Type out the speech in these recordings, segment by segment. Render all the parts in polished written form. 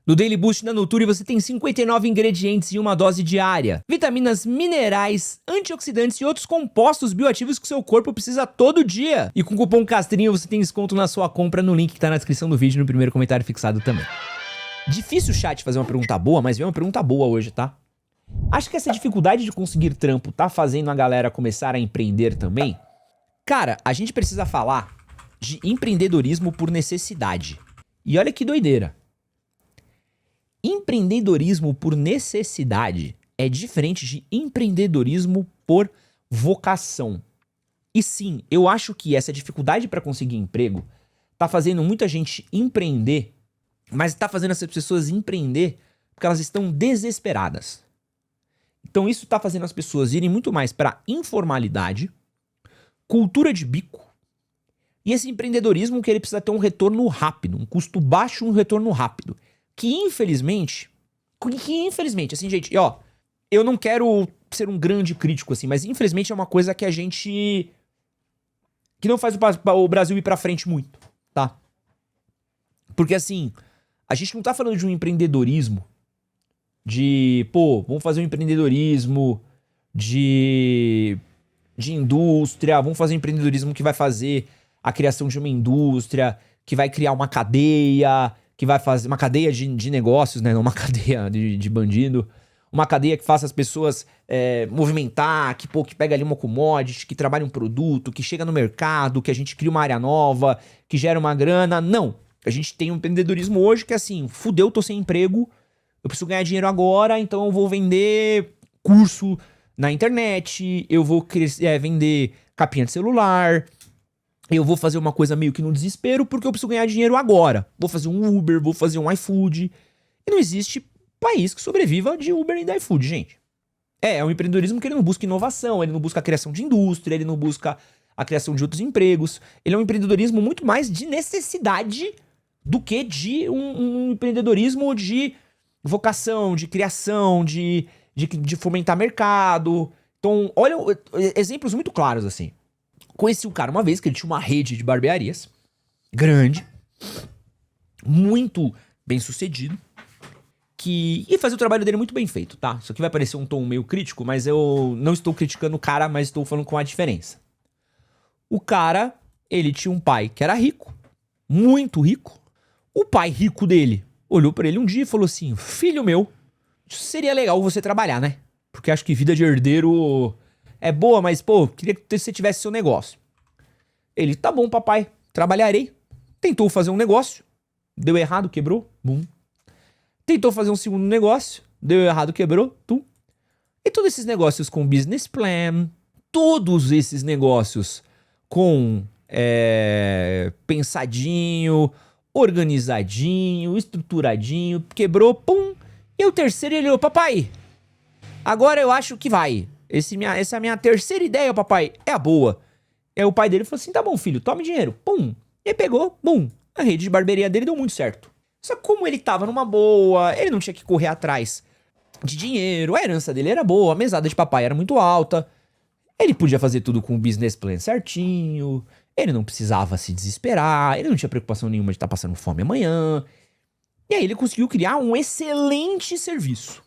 No Daily Boost da Nature você tem 59 ingredientes em uma dose diária. Vitaminas, minerais, antioxidantes e outros compostos bioativos que o seu corpo precisa todo dia. E com o cupom CASTRINHO você tem desconto na sua compra no link que tá na descrição do vídeo e no primeiro comentário fixado também. Difícil o chat fazer uma pergunta boa, mas veio uma pergunta boa hoje, tá? Acho que essa dificuldade de conseguir trampo tá fazendo a galera começar a empreender também? Cara, a gente precisa falar de empreendedorismo por necessidade. E olha que doideira. Empreendedorismo por necessidade é diferente de empreendedorismo por vocação. E sim, eu acho que essa dificuldade para conseguir emprego tá fazendo muita gente empreender, mas tá fazendo essas pessoas empreender porque elas estão desesperadas. Então isso tá fazendo as pessoas irem muito mais para informalidade, cultura de bico, e esse empreendedorismo que ele precisa ter um retorno rápido, um custo baixo e um retorno rápido. Que infelizmente, assim, gente, ó, eu não quero ser um grande crítico, assim, mas infelizmente é uma coisa que a gente, que não faz o Brasil ir pra frente muito, tá? Porque assim, a gente não tá falando de um empreendedorismo, vamos fazer um empreendedorismo de indústria, vamos fazer um empreendedorismo que vai fazer a criação de uma indústria, que vai criar uma cadeia, que vai fazer uma cadeia de negócios, né? Não uma cadeia de bandido. Uma cadeia que faça as pessoas movimentar, que pega ali uma commodity, que trabalha um produto, que chega no mercado, que a gente cria uma área nova, que gera uma grana. Não. A gente tem um empreendedorismo hoje que é assim, fudeu, tô sem emprego, eu preciso ganhar dinheiro agora, então eu vou vender curso na internet, eu vou vender capinha de celular, eu vou fazer uma coisa meio que no desespero porque eu preciso ganhar dinheiro agora. Vou fazer um Uber, vou fazer um iFood. E não existe país que sobreviva de Uber e de iFood, gente. É um empreendedorismo que ele não busca inovação, ele não busca a criação de indústria, ele não busca a criação de outros empregos. Ele é um empreendedorismo muito mais de necessidade do que de um empreendedorismo de vocação, de criação, de fomentar mercado. Então, olha exemplos muito claros, assim. Conheci um cara uma vez que ele tinha uma rede de barbearias grande, muito bem sucedido, e fazia o trabalho dele muito bem feito, tá? Isso aqui vai parecer um tom meio crítico, mas eu não estou criticando o cara, mas estou falando com a diferença. O cara, ele tinha um pai que era rico, muito rico. O pai rico dele olhou pra ele um dia e falou assim: filho meu, seria legal você trabalhar, né? Porque acho que vida de herdeiro é boa, mas, queria que você tivesse seu negócio. Ele, tá bom, papai, trabalharei. Tentou fazer um negócio, deu errado, quebrou, bum. Tentou fazer um segundo negócio, deu errado, quebrou, tum. E todos esses negócios com business plan, todos esses negócios com pensadinho, organizadinho, estruturadinho, quebrou, pum. E o terceiro ele olhou, papai, agora eu acho que vai. Essa é a minha terceira ideia, papai, é a boa. Aí o pai dele falou assim, tá bom, filho, tome dinheiro. Pum. E pegou, bum. A rede de barbearia dele deu muito certo. Só que como ele tava numa boa, ele não tinha que correr atrás de dinheiro, a herança dele era boa, a mesada de papai era muito alta, ele podia fazer tudo com o business plan certinho, ele não precisava se desesperar, ele não tinha preocupação nenhuma de estar passando fome amanhã. E aí ele conseguiu criar um excelente serviço.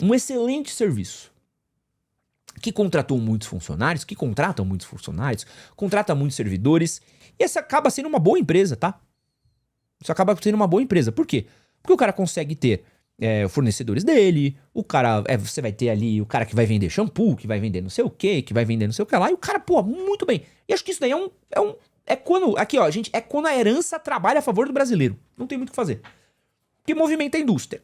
Um excelente serviço. Que contratou muitos funcionários, que contratam muitos funcionários, contrata muitos servidores, e essa acaba sendo uma boa empresa, tá? Isso acaba sendo uma boa empresa. Por quê? Porque o cara consegue ter fornecedores dele, o cara, você vai ter ali o cara que vai vender shampoo, que vai vender não sei o que, que vai vender não sei o que lá, e o cara, muito bem. E acho que isso daí é quando, aqui ó, gente, é quando a herança trabalha a favor do brasileiro. Não tem muito o que fazer. Que movimenta a indústria.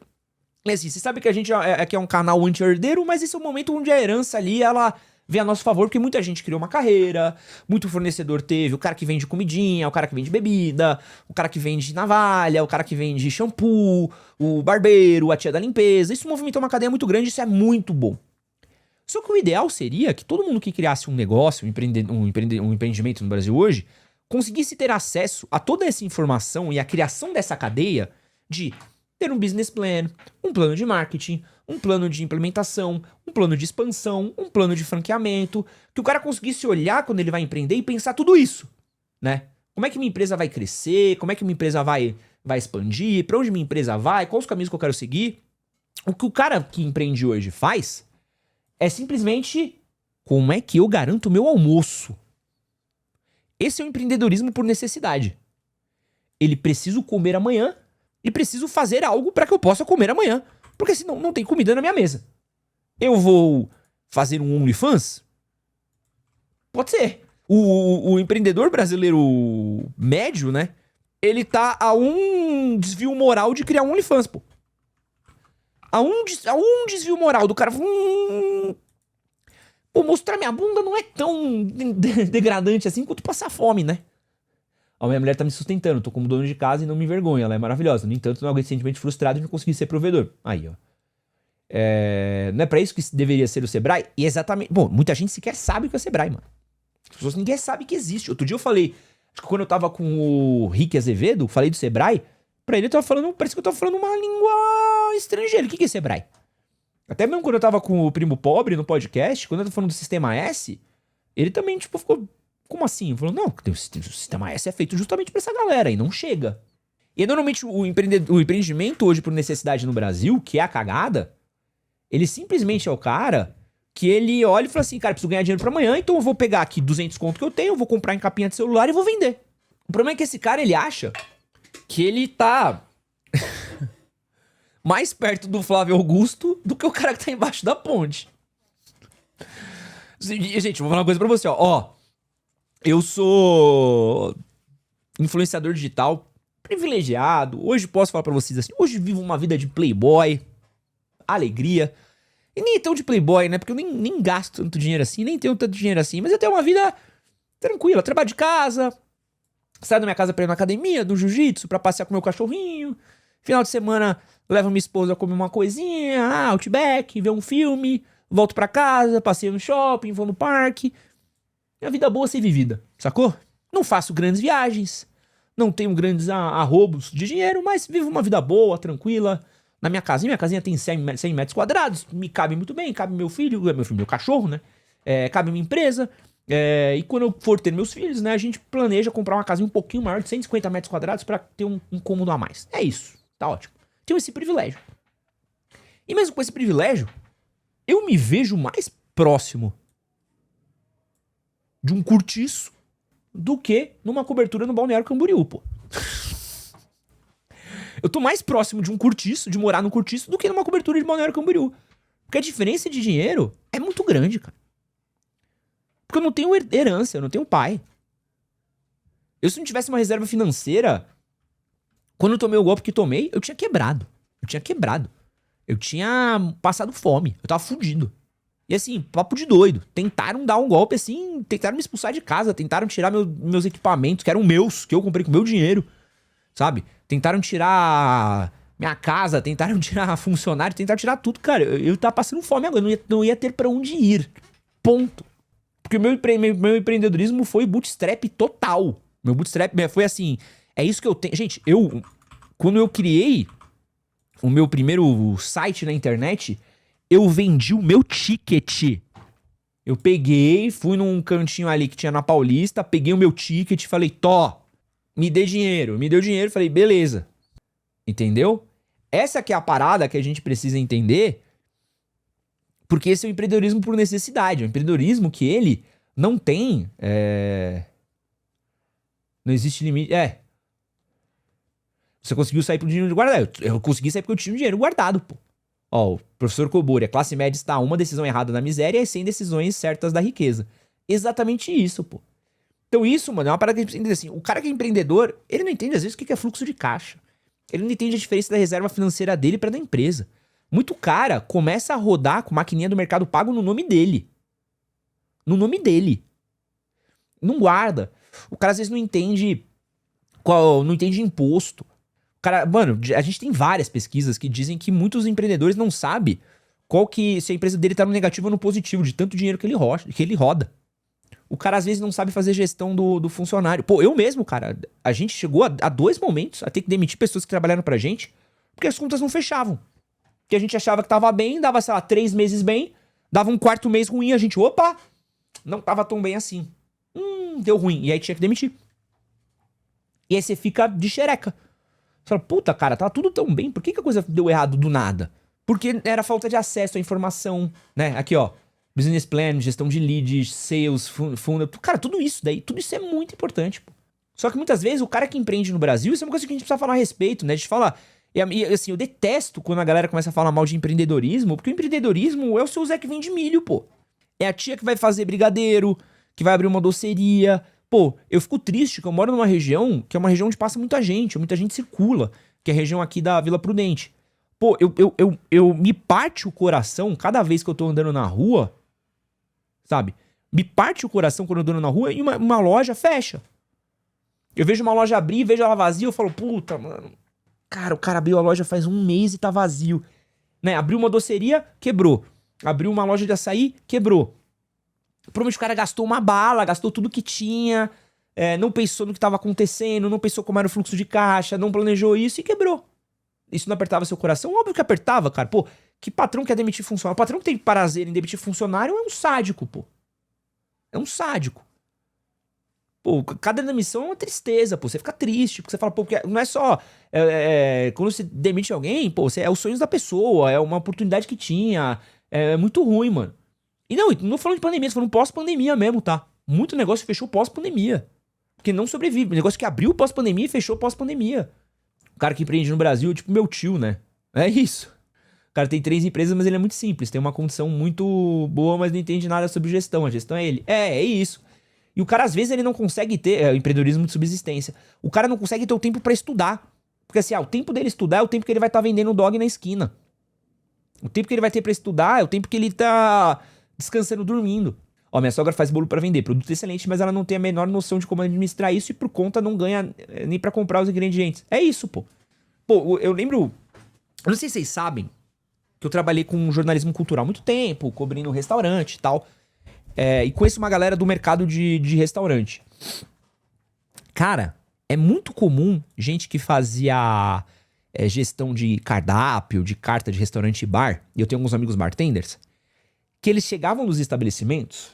É assim, você sabe que a gente aqui é um canal anti-herdeiro, mas esse é o momento onde a herança ali, ela vem a nosso favor, porque muita gente criou uma carreira, muito fornecedor teve, o cara que vende comidinha, o cara que vende bebida, o cara que vende navalha, o cara que vende shampoo, o barbeiro, a tia da limpeza. Isso movimentou uma cadeia muito grande, isso é muito bom. Só que o ideal seria que todo mundo que criasse um negócio, um empreendimento no Brasil hoje, conseguisse ter acesso a toda essa informação e a criação dessa cadeia de ter um business plan, um plano de marketing, um plano de implementação, um plano de expansão, um plano de franqueamento, que o cara conseguisse olhar quando ele vai empreender e pensar tudo isso, né? Como é que minha empresa vai crescer? Como é que minha empresa vai vai expandir, pra onde minha empresa vai, quais os caminhos que eu quero seguir. O que o cara que empreende hoje faz é simplesmente como é que eu garanto o meu almoço. Esse é o empreendedorismo por necessidade. Ele precisa comer amanhã e preciso fazer algo para que eu possa comer amanhã, porque senão não tem comida na minha mesa. Eu vou fazer um OnlyFans? Pode ser. O empreendedor brasileiro médio, né? Ele tá a um desvio moral de criar um OnlyFans, pô. A um desvio moral do cara. Pô, mostrar minha bunda não é tão degradante assim quanto passar fome, né? A minha mulher tá me sustentando, tô como dono de casa e não me envergonho, ela é maravilhosa. No entanto, não aguento sentimento frustrado de não conseguir ser provedor. Aí, ó. Não é pra isso que deveria ser o Sebrae? E exatamente... Bom, muita gente sequer sabe o que é o Sebrae, mano. As pessoas ninguém sabe que existe. Outro dia eu falei... Acho que quando eu tava com o Rick Azevedo, falei do Sebrae, pra ele eu tava falando... Parece que eu tava falando uma língua estrangeira. O que é Sebrae? Até mesmo quando eu tava com o Primo Pobre no podcast, quando eu tava falando do Sistema S, ele também, tipo, ficou... Como assim? Falou, não, o Sistema S é feito justamente pra essa galera e não chega. E normalmente o empreendimento hoje por necessidade no Brasil, que é a cagada, ele simplesmente é o cara que ele olha e fala assim, cara, preciso ganhar dinheiro pra amanhã, então eu vou pegar aqui 200 conto que eu tenho, vou comprar em capinha de celular e vou vender. O problema é que esse cara, ele acha que ele tá mais perto do Flávio Augusto do que o cara que tá embaixo da ponte. Gente, vou falar uma coisa pra você, ó. Eu sou influenciador digital privilegiado. Hoje posso falar pra vocês assim, hoje vivo uma vida de playboy, alegria. E nem tão de playboy, né? Porque eu nem gasto tanto dinheiro assim, nem tenho tanto dinheiro assim. Mas eu tenho uma vida tranquila. Trabalho de casa, saio da minha casa pra ir na academia, do jiu-jitsu, pra passear com meu cachorrinho. Final de semana, levo minha esposa a comer uma coisinha, Outback, ver um filme, volto pra casa, passeio no shopping, vou no parque. É uma vida boa a ser vivida, sacou? Não faço grandes viagens, não tenho grandes arrobos de dinheiro, mas vivo uma vida boa, tranquila. Na minha casinha tem 100 metros quadrados, me cabe muito bem, cabe meu filho, meu cachorro, né? Cabe minha empresa. E quando eu for ter meus filhos, né, a gente planeja comprar uma casa um pouquinho maior, de 150 metros quadrados, pra ter um cômodo a mais. É isso, tá ótimo. Tenho esse privilégio. E mesmo com esse privilégio, eu me vejo mais próximo de um cortiço do que numa cobertura no Balneário Camboriú, pô. Eu tô mais próximo de um cortiço, de morar num cortiço, do que numa cobertura de Balneário Camboriú. Porque a diferença de dinheiro é muito grande, cara. Porque eu não tenho herança, eu não tenho pai. Eu, se não tivesse uma reserva financeira, quando eu tomei o golpe que tomei, eu tinha quebrado. Eu tinha passado fome. Eu tava fudido. E assim, papo de doido. Tentaram dar um golpe assim, tentaram me expulsar de casa, tentaram tirar meus equipamentos, que eram meus, que eu comprei com meu dinheiro, sabe? Tentaram tirar minha casa, tentaram tirar funcionário, tentaram tirar tudo, cara. Eu tava passando fome agora, não ia ter pra onde ir. Ponto. Porque o meu empreendedorismo foi bootstrap total. Meu bootstrap foi assim, é isso que eu tenho. Gente, quando eu criei o meu primeiro site na internet, eu vendi o meu ticket. Eu peguei, fui num cantinho ali que tinha na Paulista, peguei o meu ticket e falei, me dê dinheiro. Me deu dinheiro, falei, beleza. Entendeu? Essa que é a parada que a gente precisa entender, porque esse é o empreendedorismo por necessidade. É um empreendedorismo que ele não tem... Não existe limite... Você conseguiu sair pro dinheiro guardado. Eu consegui sair porque eu tinha um dinheiro guardado, pô. Ó, o professor Kobori, a classe média está uma decisão errada da miséria e 100 decisões certas da riqueza. Exatamente isso, pô. Então isso, mano, é uma parada que a gente precisa entender assim. O cara que é empreendedor, ele não entende às vezes o que é fluxo de caixa. Ele não entende a diferença da reserva financeira dele para da empresa. Muito cara começa a rodar com maquininha do Mercado Pago no nome dele. No nome dele. Não guarda. O cara às vezes não entende não entende imposto. Cara, mano, a gente tem várias pesquisas que dizem que muitos empreendedores não sabem se a empresa dele tá no negativo ou no positivo, de tanto dinheiro que ele roda. O cara às vezes não sabe fazer gestão do funcionário. Pô, eu mesmo, cara, a gente chegou a 2 momentos a ter que demitir pessoas que trabalharam pra gente, porque as contas não fechavam. Que a gente achava que tava bem, dava, sei lá, 3 meses bem, dava um 4º mês ruim, a gente, opa, não tava tão bem assim. Deu ruim, e aí tinha que demitir. E aí você fica de xereca. Você fala, puta, cara, tava tudo tão bem, por que que a coisa deu errado do nada? Porque era falta de acesso à informação, né? Aqui, ó, business plan, gestão de leads, sales, funnel, cara, tudo isso daí, tudo isso é muito importante, pô. Só que muitas vezes o cara que empreende no Brasil, isso é uma coisa que a gente precisa falar a respeito, né? A gente fala, e assim, eu detesto quando a galera começa a falar mal de empreendedorismo, porque o empreendedorismo é o seu Zé que vende milho, pô. É a tia que vai fazer brigadeiro, que vai abrir uma doceria. Pô, eu fico triste que eu moro numa região que é uma região onde passa muita gente circula, que é a região aqui da Vila Prudente. Pô, eu me parte o coração cada vez que eu tô andando na rua, sabe? Me parte o coração quando eu tô andando na rua e uma loja fecha. Eu vejo uma loja abrir, vejo ela vazia, eu falo, puta, mano. Cara, o cara abriu a loja faz um mês e tá vazio. Né? Abriu uma doceria, quebrou. Abriu uma loja de açaí, quebrou. Provavelmente o cara gastou uma bala, gastou tudo que tinha, não pensou no que tava acontecendo, não pensou como era o fluxo de caixa, não planejou isso e quebrou. Isso não apertava seu coração? Óbvio que apertava, cara. Pô, que patrão quer demitir funcionário? O patrão que tem prazer em demitir funcionário é um sádico, pô. É um sádico. Pô, cada demissão é uma tristeza, pô. Você fica triste, porque você fala, pô, porque não é só... quando você demite alguém, pô, é os sonhos da pessoa, é uma oportunidade que tinha. É muito ruim, mano. E não falando de pandemia, tô falando pós-pandemia mesmo, tá? Muito negócio fechou pós-pandemia. Porque não sobrevive. Negócio que abriu pós-pandemia e fechou pós-pandemia. O cara que empreende no Brasil é tipo meu tio, né? É isso. O cara tem 3 empresas, mas ele é muito simples. Tem uma condição muito boa, mas não entende nada sobre gestão. A gestão é ele. É isso. E o cara, às vezes, ele não consegue ter... empreendedorismo de subsistência. O cara não consegue ter o tempo pra estudar. Porque assim, o tempo dele estudar é o tempo que ele vai estar vendendo dog na esquina. O tempo que ele vai ter pra estudar é o tempo que ele tá descansando, dormindo. Ó, minha sogra faz bolo pra vender. Produto excelente, mas ela não tem a menor noção de como administrar isso e por conta não ganha nem pra comprar os ingredientes. É isso, pô. Pô, eu lembro... Eu não sei se vocês sabem que eu trabalhei com jornalismo cultural há muito tempo, cobrindo restaurante e tal. E conheço uma galera do mercado de restaurante. Cara, é muito comum gente que fazia gestão de cardápio, de carta de restaurante e bar, e eu tenho alguns amigos bartenders, que eles chegavam nos estabelecimentos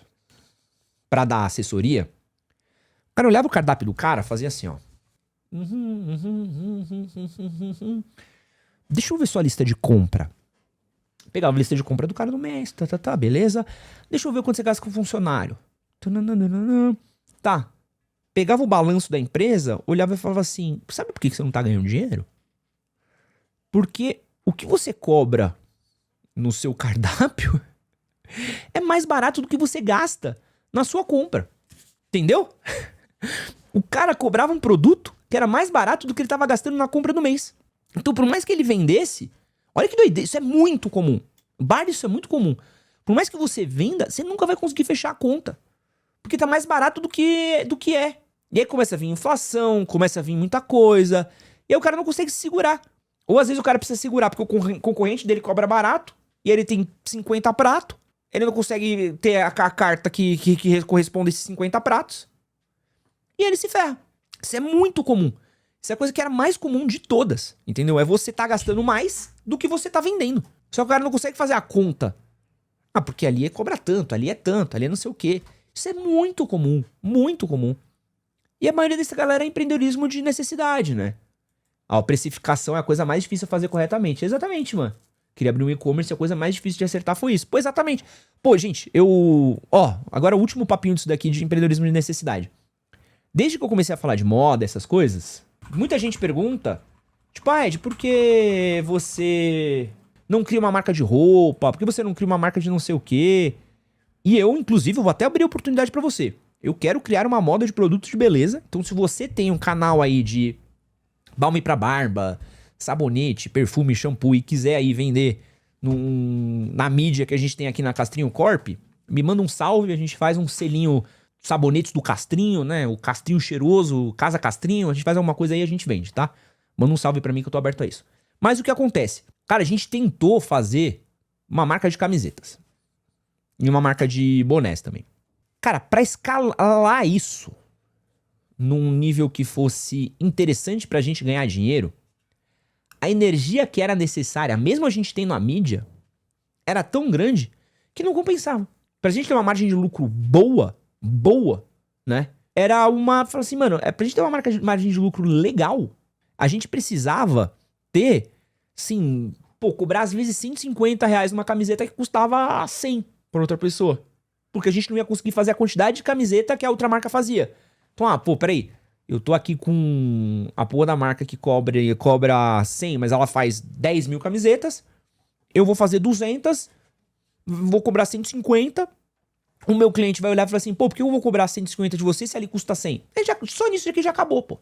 pra dar assessoria. O cara olhava o cardápio do cara, fazia assim, ó. Deixa eu ver sua lista de compra. Pegava a lista de compra do cara no mês, beleza. Deixa eu ver quanto você gasta com funcionário. Tá. Pegava o balanço da empresa, olhava e falava assim, sabe por que você não tá ganhando dinheiro? Porque o que você cobra no seu cardápio é mais barato do que você gasta na sua compra. Entendeu? O cara cobrava um produto que era mais barato do que ele tava gastando na compra do mês. Então, por mais que ele vendesse... Olha que doideira, isso é muito comum. Bar, isso é muito comum. Por mais que você venda, você nunca vai conseguir fechar a conta. Porque tá mais barato do que é. E aí começa a vir inflação, começa a vir muita coisa. E aí o cara não consegue se segurar. Ou às vezes o cara precisa segurar porque o concorrente dele cobra barato. E ele tem 50 pratos. Ele não consegue ter a carta que corresponde a esses 50 pratos. E ele se ferra. Isso é muito comum. Isso é a coisa que era mais comum de todas, entendeu? É você tá gastando mais do que você tá vendendo. Só que o cara não consegue fazer a conta. Ah, porque ali cobra tanto, ali é não sei o quê. Isso é muito comum, muito comum. E a maioria dessa galera é empreendedorismo de necessidade, né? A precificação é a coisa mais difícil de fazer corretamente. Exatamente, mano. Queria abrir um e-commerce e a coisa mais difícil de acertar foi isso. Pô, exatamente. Pô, gente, agora o último papinho disso daqui de empreendedorismo de necessidade. Desde que eu comecei a falar de moda, essas coisas... Muita gente pergunta, tipo, Ed, por que você não cria uma marca de roupa? Por que você não cria uma marca de não sei o quê? E eu, inclusive, vou até abrir a oportunidade pra você. Eu quero criar uma moda de produtos de beleza. Então, se você tem um canal aí de balme pra barba, sabonete, perfume, shampoo e quiser aí vender na mídia que a gente tem aqui na Castrinho Corp, me manda um salve, a gente faz um selinho... Sabonetes do Castrinho, né? O Castrinho cheiroso, Casa Castrinho. A gente faz alguma coisa aí e a gente vende, tá? Manda um salve pra mim que eu tô aberto a isso. Mas o que acontece? Cara, a gente tentou fazer uma marca de camisetas. E uma marca de bonés também. Cara, pra escalar isso num nível que fosse interessante pra gente ganhar dinheiro, a energia que era necessária, mesmo a gente tendo a mídia, era tão grande que não compensava. Pra gente ter uma margem de lucro boa, né? Era uma... Fala assim, mano, pra gente ter uma margem de lucro legal, A gente precisava ter, sim, pô, cobrar às vezes R$ 150 numa camiseta que custava 100 por outra pessoa. Porque a gente não ia conseguir fazer a quantidade de camiseta que a outra marca fazia. Então, pô, peraí. Eu tô aqui com a porra da marca que cobra 100, mas ela faz 10 mil camisetas. Eu vou fazer 200, vou cobrar 150. O meu cliente vai olhar e falar assim, pô, por que eu vou cobrar 150 de você se ali custa 100? Só nisso aqui já acabou, pô.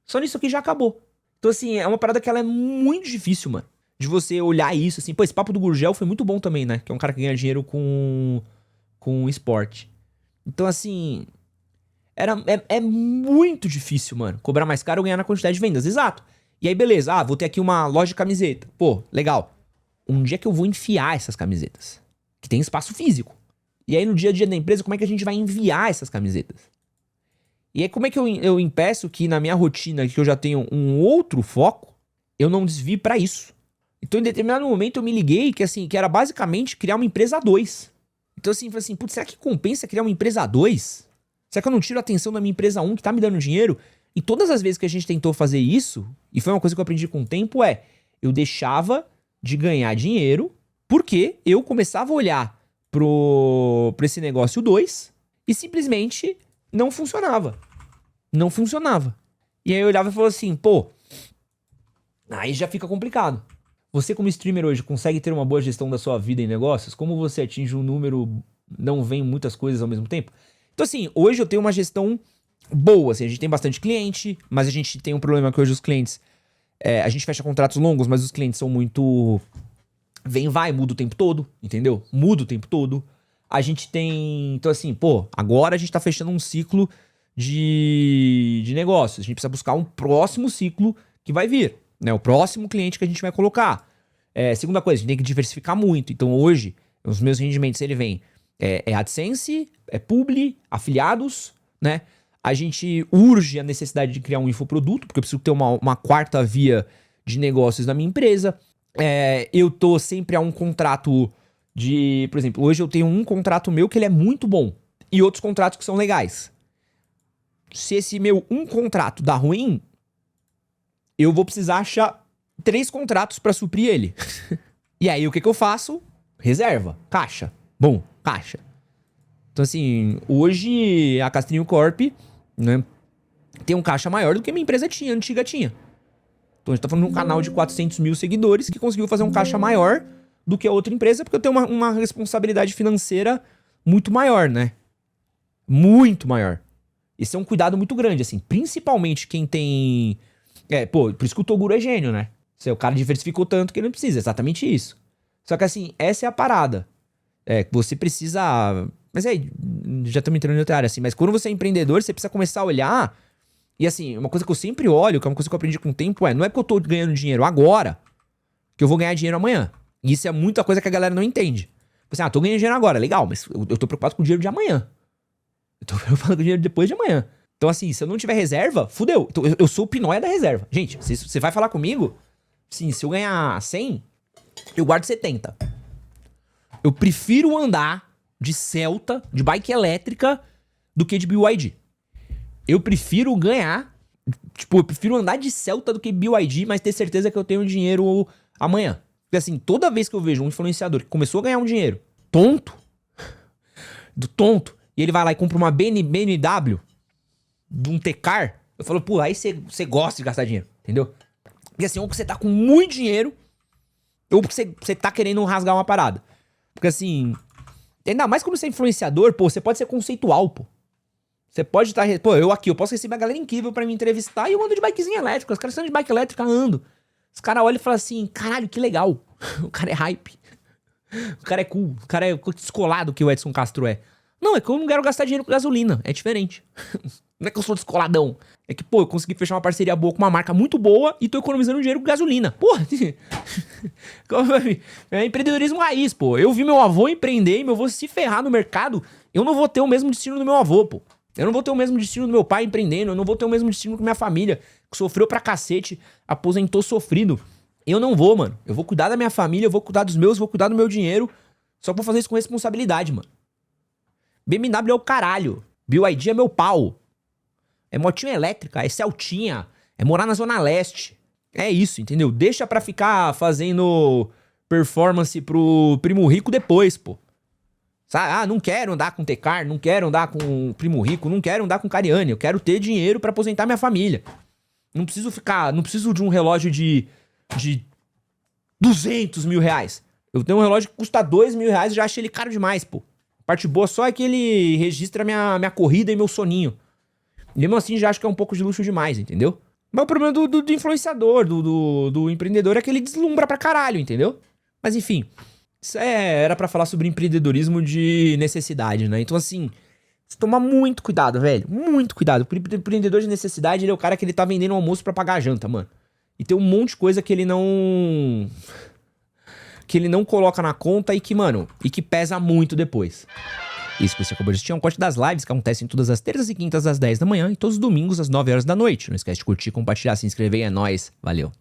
Só nisso aqui já acabou. Então, assim, é uma parada que ela é muito difícil, mano. De você olhar isso, assim. Pô, esse papo do Gurgel foi muito bom também, né? Que é um cara que ganha dinheiro com esporte. Então, assim... É muito difícil, mano, cobrar mais caro ou ganhar na quantidade de vendas. Exato. E aí, beleza. Vou ter aqui uma loja de camiseta. Pô, legal. Onde é que eu vou enfiar essas camisetas? Que tem espaço físico. E aí, no dia a dia da empresa, como é que a gente vai enviar essas camisetas? E aí, como é que eu impeço que na minha rotina, que eu já tenho um outro foco, eu não desvie pra isso? Então, em determinado momento, eu me liguei que, assim, que era basicamente criar uma empresa a dois. Então, assim, falei assim, putz, será que compensa criar uma empresa a dois? Será que eu não tiro a atenção da minha empresa 1 que tá me dando dinheiro? E todas as vezes que a gente tentou fazer isso, e foi uma coisa que eu aprendi com o tempo, eu deixava de ganhar dinheiro porque eu começava a olhar pra esse negócio 2 e simplesmente não funcionava. Não funcionava. E aí eu olhava e falava assim, pô, aí já fica complicado. Você como streamer hoje consegue ter uma boa gestão da sua vida em negócios? Como você atinge um número, não vem muitas coisas ao mesmo tempo? Então, assim, hoje eu tenho uma gestão boa, assim, a gente tem bastante cliente, mas a gente tem um problema que hoje os clientes, a gente fecha contratos longos, mas os clientes são muito, vem, vai, muda o tempo todo, entendeu? Muda o tempo todo. A gente tem, então assim, pô, agora a gente tá fechando um ciclo de negócios, a gente precisa buscar um próximo ciclo que vai vir, né? O próximo cliente que a gente vai colocar. Segunda coisa, a gente tem que diversificar muito, então hoje, os meus rendimentos, ele vem... AdSense, Publi, afiliados, né? A gente urge a necessidade de criar um infoproduto, porque eu preciso ter uma quarta via de negócios na minha empresa. Eu tô sempre a um contrato de... Por exemplo, hoje eu tenho um contrato meu que ele é muito bom e outros contratos que são legais. Se esse meu um contrato dá ruim, eu vou precisar achar 3 contratos pra suprir ele. E aí, o que eu faço? Reserva, caixa. Bom, caixa. Então, assim, hoje a Castrinho Corp, né, tem um caixa maior do que a minha empresa antiga tinha. Então, a gente tá falando de um canal de 400 mil seguidores que conseguiu fazer um caixa maior do que a outra empresa, porque eu tenho uma responsabilidade financeira muito maior, né? Muito maior. Esse é um cuidado muito grande, assim, principalmente quem tem... por isso que o Toguro é gênio, né? O cara diversificou tanto que ele não precisa, exatamente isso. Só que, assim, essa é a parada. Você precisa... Mas já estamos entrando em outra área, assim. Mas quando você é empreendedor, você precisa começar a olhar... E assim, uma coisa que eu sempre olho, que é uma coisa que eu aprendi com o tempo, não é porque eu tô ganhando dinheiro agora que eu vou ganhar dinheiro amanhã. E isso é muita coisa que a galera não entende. Assim, tô ganhando dinheiro agora, legal, mas eu tô preocupado com o dinheiro de amanhã. Eu tô preocupado com o dinheiro depois de amanhã. Então assim, se eu não tiver reserva, fudeu. Então, eu sou o pinóia da reserva. Gente, se você vai falar comigo, sim, se eu ganhar 100, eu guardo 70. Eu prefiro andar de Celta, de bike elétrica, do que de BYD. Eu prefiro ganhar... Tipo, eu prefiro andar de Celta do que BYD, mas ter certeza que eu tenho dinheiro amanhã. Porque assim, toda vez que eu vejo um influenciador que começou a ganhar um dinheiro tonto, e ele vai lá e compra uma BMW, de um T-Car, eu falo, pô, aí você gosta de gastar dinheiro, entendeu? Porque assim, ou que você tá com muito dinheiro, ou porque você tá querendo rasgar uma parada. Porque assim, ainda mais quando você é influenciador, pô, você pode ser conceitual, pô. Você pode estar... Pô, eu posso receber uma galera incrível pra me entrevistar e eu ando de bikezinha elétrica. Os caras estão de bike elétrica, ando. Os caras olham e falam assim, caralho, que legal. O cara é hype. O cara é cool. O cara é descolado que o Edson Castro é. Não, é que eu não quero gastar dinheiro com gasolina. É diferente. Não é que eu sou descoladão. É que, pô, eu consegui fechar uma parceria boa com uma marca muito boa e tô economizando dinheiro com gasolina. Porra! É empreendedorismo raiz, pô. Eu vi meu avô empreender e meu avô se ferrar no mercado. Eu não vou ter o mesmo destino do meu avô, pô. Eu não vou ter o mesmo destino do meu pai empreendendo. Eu não vou ter o mesmo destino que minha família, que sofreu pra cacete, aposentou sofrido. Eu não vou, mano. Eu vou cuidar da minha família, eu vou cuidar dos meus, vou cuidar do meu dinheiro. Só que vou fazer isso com responsabilidade, mano. BMW é o caralho. BYD é meu pau. É motinha elétrica, é Celtinha, É morar na Zona Leste. É isso, entendeu? Deixa pra ficar fazendo performance pro primo rico depois, pô. Sabe? Ah, não quero andar com Tecar, não quero andar com primo rico, não quero andar com Cariani. Eu quero ter dinheiro pra aposentar minha família. Não preciso de um relógio de 200 mil reais. Eu tenho um relógio que custa 2 mil reais e já achei ele caro demais, pô. A parte boa só é que ele registra minha corrida e meu soninho. Mesmo assim, já acho que é um pouco de luxo demais, entendeu? Mas o problema do influenciador, do empreendedor é que ele deslumbra pra caralho, entendeu? Mas enfim, isso era pra falar sobre empreendedorismo de necessidade, né? Então assim, você tomar muito cuidado, velho. Muito cuidado. O empreendedor de necessidade, ele é o cara que ele tá vendendo almoço pra pagar a janta, mano. E tem um monte de coisa que ele não coloca na conta e que pesa muito depois. Isso que você acabou de assistir é um corte das lives que acontecem todas as terças e quintas às 10 da manhã e todos os domingos às 9 horas da noite. Não esquece de curtir, compartilhar, se inscrever, é nóis. Valeu.